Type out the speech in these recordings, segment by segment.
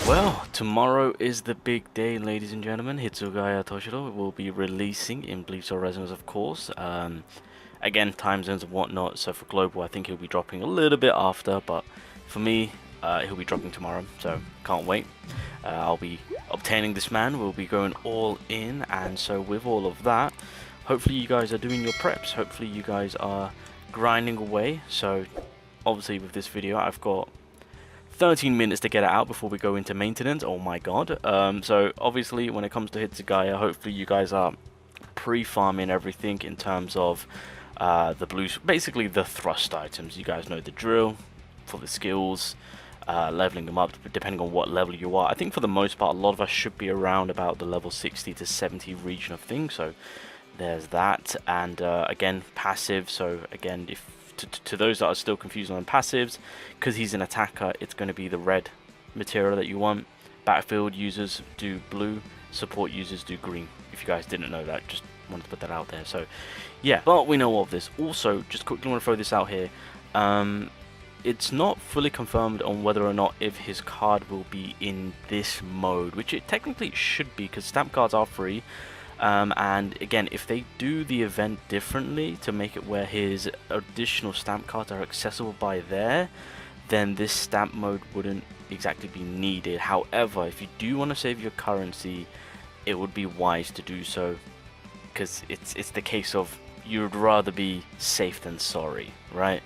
Well, tomorrow is the big day, ladies and gentlemen. HITSUGAYA Toshiro will be releasing in Bleach Resonance, of course. Again, time zones and whatnot. So for global, I think he'll be dropping a little bit after, but for me, he'll be dropping tomorrow. So can't wait. I'll be obtaining this man. We'll be going all in, and so with all of that, hopefully you guys are doing your preps. Hopefully you guys are grinding away. So obviously with this video, I've got 13 minutes to get it out before we go into maintenance. Oh my god. So obviously when it comes to HITSUGAYA, hopefully you guys are pre-farming everything in terms of the blues, basically the thrust items. You guys know the drill for the skills, leveling them up depending on what level you are. I think for the most part a lot of us should be around about the level 60 to 70 region of things, so there's that. And again, passive. So again, if to those that are still confused on passives, because he's an attacker, it's going to be the red material that you want. Battlefield users do blue, support users do green. If you guys didn't know that, just wanted to put that out there. So yeah, but we know of this. Also, just quickly want to throw this out here. It's not fully confirmed on whether or not if his card will be in this mode, which it technically should be, because stamp cards are free. And again, if they do the event differently to make it where his additional stamp cards are accessible by there, then this stamp mode wouldn't exactly be needed. However, if you do want to save your currency, it would be wise to do so, because it's the case of you'd rather be safe than sorry, right?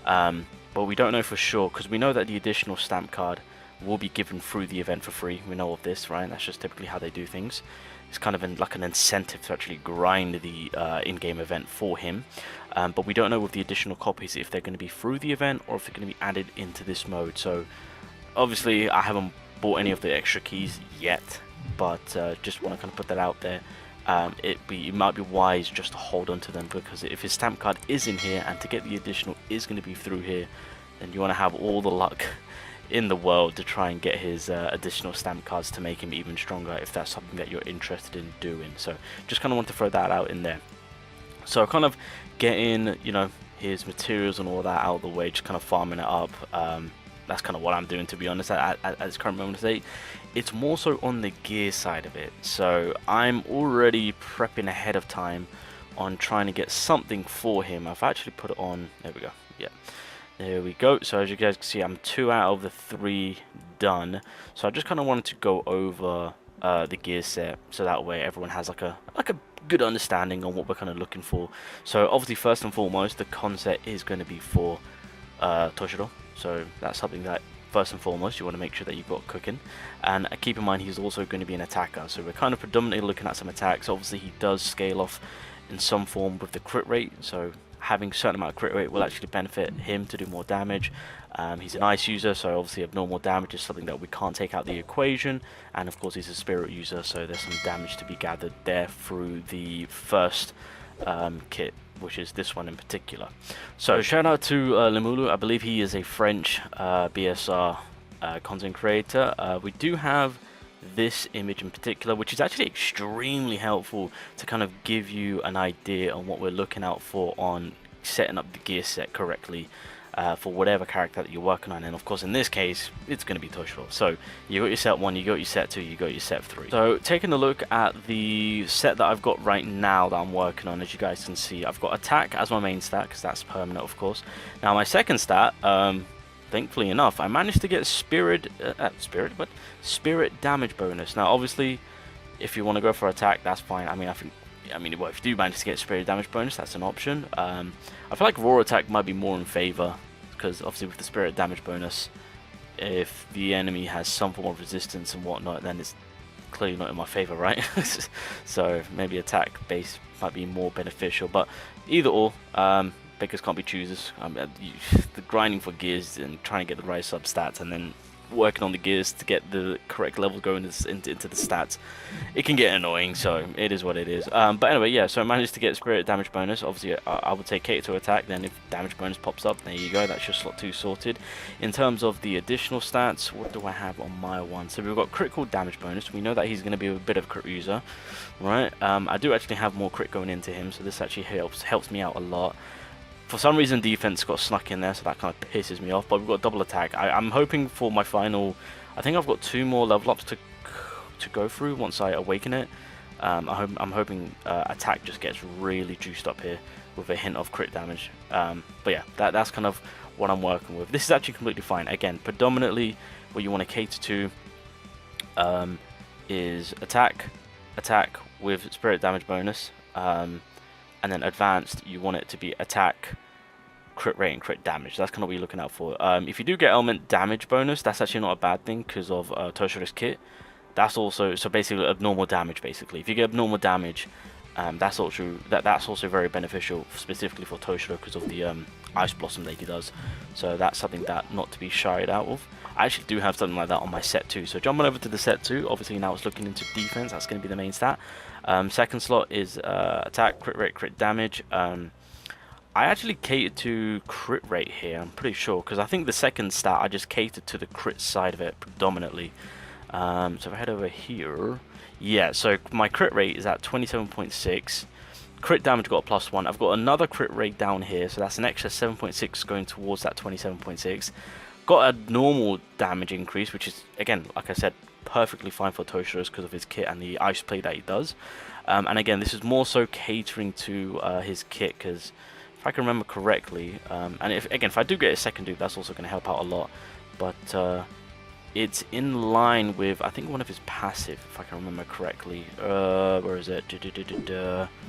But we don't know for sure, because we know that the additional stamp card will be given through the event for free. We know of this, right? That's just typically how they do things. It's kind of like an incentive to actually grind the in-game event for him. But we don't know with the additional copies if they're going to be through the event or if they're going to be added into this mode. So obviously I haven't bought any of the extra keys yet, but just want to kind of put that out there. It might be wise just to hold on to them, because if his stamp card is in here and to get the additional is going to be through here, then you want to have all the luck in the world to try and get his additional stamp cards to make him even stronger, if that's something that you're interested in doing. So just kind of want to throw that out in there. So kind of getting, you know, his materials and all that out of the way, just kind of farming it up. That's kind of what I'm doing, to be honest, at this current moment today. It's more so on the gear side of it. So I'm already prepping ahead of time on trying to get something for him. I've actually put it on. There we go. Yeah. There we go. So as you guys can see, I'm 2 out of the 3 done. So I just kind of wanted to go over the gear set, so that way everyone has like a good understanding on what we're kind of looking for. So obviously, first and foremost, the concept is going to be for Toshiro. So that's something that first and foremost you want to make sure that you've got cooking. And keep in mind, he's also going to be an attacker. So we're kind of predominantly looking at some attacks. Obviously, he does scale off in some form with the crit rate. So having a certain amount of crit rate will actually benefit him to do more damage. He's an ice user, so obviously abnormal damage is something that we can't take out the equation. And of course he's a spirit user, so there's some damage to be gathered there through the first kit, which is this one in particular. So shout out to Lemulu. I believe he is a French BSR content creator. We do have this image in particular, which is actually extremely helpful to kind of give you an idea on what we're looking out for on setting up the gear set correctly for whatever character that you're working on. And of course in this case it's going to be Toshiro. So you got your set 1, you got your set 2, you got your set 3. So taking a look at the set that I've got right now that I'm working on, as you guys can see, I've got attack as my main stat, because that's permanent of course. Now my second stat, thankfully enough, I managed to get spirit damage bonus. Now obviously if you want to go for attack, that's fine. I mean well, if you do manage to get spirit damage bonus, that's an option. I feel like raw attack might be more in favor, because obviously with the spirit damage bonus, if the enemy has some form of resistance and whatnot, then it's clearly not in my favor, right? So maybe attack base might be more beneficial, but either or, beggars can't be choosers. The grinding for gears and trying to get the right sub stats, and then working on the gears to get the correct level going into the stats, it can get annoying, so it is what it is. But anyway, yeah, so I managed to get spirit damage bonus. Obviously I would say cater to attack, then if damage bonus pops up, there you go, that's your slot 2 sorted. In terms of the additional stats, what do I have on my one? So we've got critical damage bonus. We know that he's going to be a bit of a crit user, right? I do actually have more crit going into him, so this actually helps me out a lot. For some reason defense got snuck in there, so that kind of pisses me off, but we've got double attack. I'm hoping for my final I think I've got 2 more level ups to go through once I awaken it. I'm hoping attack just gets really juiced up here with a hint of crit damage. But yeah, that's kind of what I'm working with. This is actually completely fine. Again, predominantly what you want to cater to is attack with spirit damage bonus, and then advanced you want it to be attack, crit rate, and crit damage. That's kind of what you're looking out for. If you do get element damage bonus, that's actually not a bad thing because of Toshiro's kit. That's also, so basically abnormal damage. Basically, if you get abnormal damage, that's also very beneficial specifically for Toshiro because of the ice blossom that he does. So that's something that not to be shied out of. I actually do have something like that on my set 2. So jumping over to the set 2, obviously now it's looking into defense. That's going to be the main stat. Second slot is attack, crit rate, crit damage. I actually catered to crit rate here, I'm pretty sure, because I think the second stat I just catered to the crit side of it predominantly. So if I head over here, yeah, so my crit rate is at 27.6. Crit damage got a +1. I've got another crit rate down here, so that's an extra 7.6 going towards that 27.6. Got a normal damage increase, which is, again, like I said, perfectly fine for Toshiro's because of his kit and the ice play that he does. And again, this is more so catering to his kit because if I can remember correctly, and if I do get a second dupe, that's also going to help out a lot. But it's in line with, I think, one of his passive, if I can remember correctly. Where is it?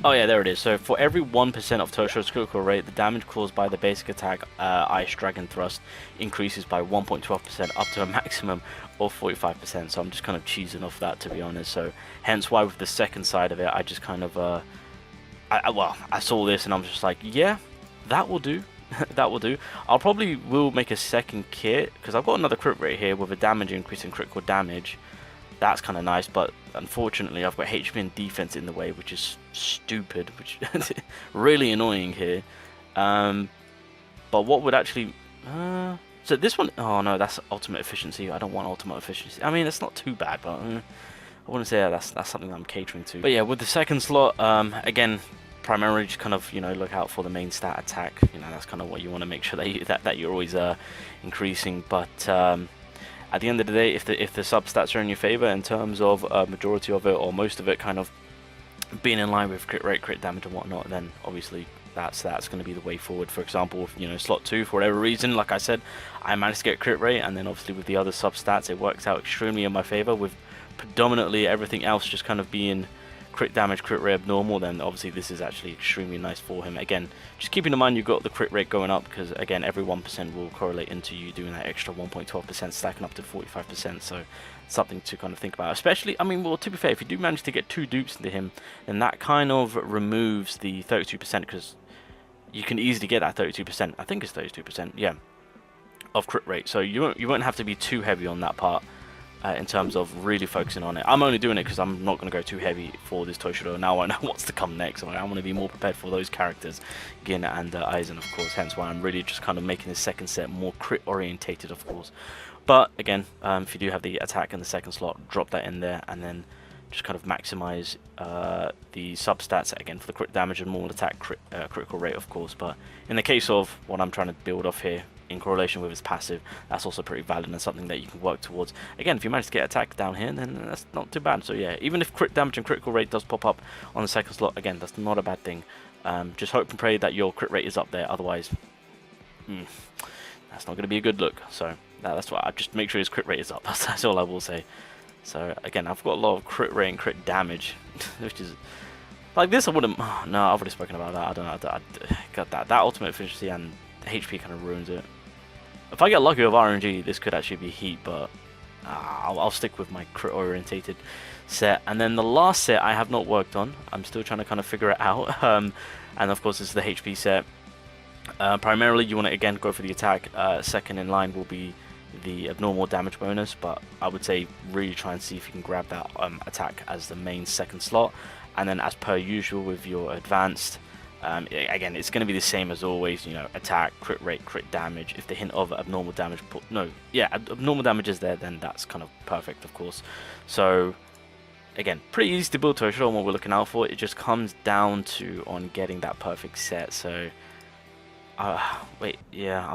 Oh yeah, there it is. So for every 1% of Toshiro's critical rate, the damage caused by the basic attack Ice Dragon Thrust increases by 1.12% up to a maximum of 45%. So I'm just kind of cheesing off that, to be honest. So hence why with the second side of it, I just kind of, I saw this and I'm just like, yeah, that will do. That will do. I'll probably will make a second kit because I've got another crit rate here with a damage increase in critical damage. That's kind of nice, but unfortunately I've got HP and defense in the way, which is stupid, which really annoying here. But what would actually so this one, oh no, that's ultimate efficiency. I don't want ultimate efficiency. I mean, it's not too bad, but I wouldn't say that's something that I'm catering to. But yeah, with the second slot, again, primarily just kind of, you know, look out for the main stat attack. You know, that's kind of what you want to make sure that you're always increasing. But at the end of the day, if the substats are in your favor in terms of majority of it or most of it kind of being in line with crit rate, crit damage and whatnot, then obviously that's going to be the way forward. For example, if, you know, slot 2 for whatever reason, like I said, I managed to get crit rate, and then obviously with the other substats it works out extremely in my favor, with predominantly everything else just kind of being crit damage, crit rate abnormal. Then obviously this is actually extremely nice for him. Again, just keeping in mind you've got the crit rate going up because, again, every 1% will correlate into you doing that extra 1.12%, stacking up to 45%. So something to kind of think about, especially, I mean, well, to be fair, if you do manage to get 2 dupes into him, then that kind of removes the 32%, because you can easily get that 32%, I think it's 32%, yeah, of crit rate. So you won't have to be too heavy on that part in terms of really focusing on it. I'm only doing it because I'm not going to go too heavy for this Toshiro. Now I know what's to come next. I want to be more prepared for those characters, Gin and Aizen, of course, hence why I'm really just kind of making this second set more crit orientated, of course. But again, if you do have the attack in the second slot, drop that in there and then just kind of maximize the substats again for the crit damage and more attack critical rate, of course. But in the case of what I'm trying to build off here in correlation with his passive, that's also pretty valid and something that you can work towards. Again, if you manage to get attack down here, then that's not too bad. So yeah, even if crit damage and critical rate does pop up on the second slot, again, that's not a bad thing. Just hope and pray that your crit rate is up there, otherwise that's not going to be a good look. So that's why I just make sure his crit rate is up. That's all I will say. So again, I've got a lot of crit rate and crit damage, which is like this. I wouldn't. Oh, no, I've already spoken about that. I don't know. I got that ultimate efficiency and HP kind of ruins it. If I get lucky with RNG, this could actually be heat, but I'll stick with my crit orientated set. And then the last set I have not worked on. I'm still trying to kind of figure it out. And of course, this is the HP set. Primarily, you want to again go for the attack. Second in line will be the abnormal damage bonus, but I would say really try and see if you can grab that attack as the main second slot. And then, as per usual with your advanced, again, it's going to be the same as always, you know, attack, crit rate, crit damage. If the hint of abnormal damage, abnormal damage is there, then that's kind of perfect, of course. So again, pretty easy to build Toshiro on what we're looking out for. It just comes down to on getting that perfect set. So wait, yeah,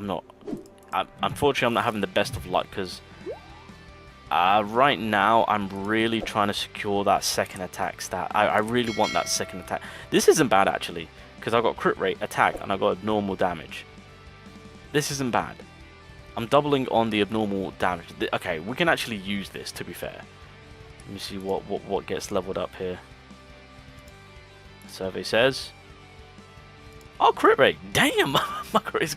unfortunately I'm not having the best of luck because Right now, I'm really trying to secure that second attack stat. I really want that second attack. This isn't bad, actually, because I got crit rate, attack, and I got normal damage. This isn't bad. I'm doubling on the abnormal damage. Okay, we can actually use this, to be fair. Let me see what gets leveled up here. Survey says... Oh, crit rate! Damn! my crit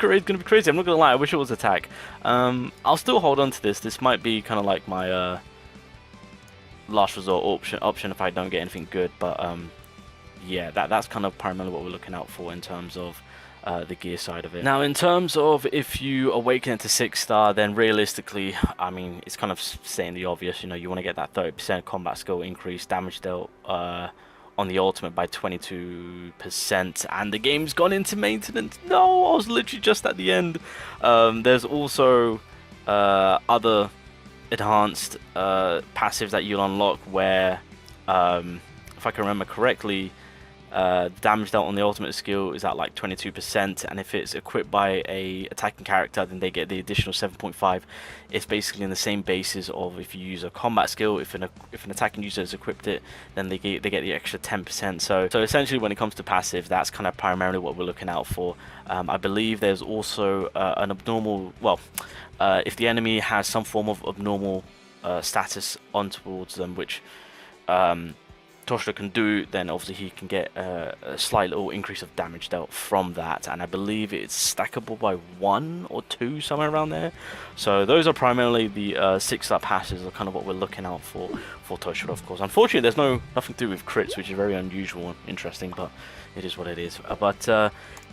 rate's gonna be crazy. I'm not gonna lie. I wish it was attack. I'll still hold on to this. This might be kind of like my last resort option if I don't get anything good. But yeah, that's kind of primarily what we're looking out for in terms of the gear side of it. Now, in terms of if you awaken it to 6-star, then realistically, I mean, it's kind of saying the obvious. You know, you want to get that 30% combat skill increase, damage dealt on the ultimate by 22%, and the game's gone into maintenance. No, I was literally just at the end. There's also other enhanced passives that you'll unlock where, if I can remember correctly, damage dealt on the ultimate skill is at like 22%, and if it's equipped by a attacking character, then they get the additional 7.5. It's basically in the same basis of if you use a combat skill. If an attacking user has equipped it, then they get the extra 10%. So essentially, when it comes to passive, that's kind of primarily what we're looking out for. I believe there's also an abnormal. Well, if the enemy has some form of abnormal status on towards them, which Toshiro can do, then obviously he can get a slight little increase of damage dealt from that, and I believe it's stackable by 1 or 2, somewhere around there. So those are primarily the 6-star passes, are kind of what we're looking out for Toshiro, of course. Unfortunately, there's nothing to do with crits, which is very unusual and interesting, but it is what it is.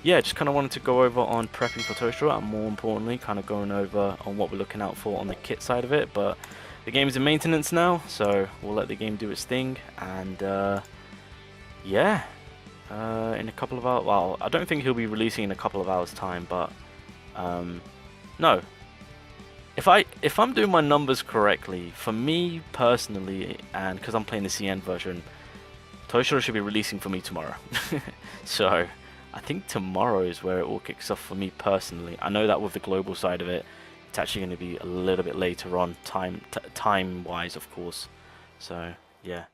Yeah, just kind of wanted to go over on prepping for Toshiro, and more importantly, kind of going over on what we're looking out for on the kit side of it. But the game's in maintenance now, so we'll let the game do its thing, and yeah, in a couple of hours, well, I don't think he'll be releasing in a couple of hours time, but no, if I'm doing my numbers correctly, for me personally, and because I'm playing the CN version, Toshiro should be releasing for me tomorrow. So I think tomorrow is where it all kicks off for me personally. I know that with the global side of it, it's actually going to be a little bit later on, time-wise, of course. So, yeah.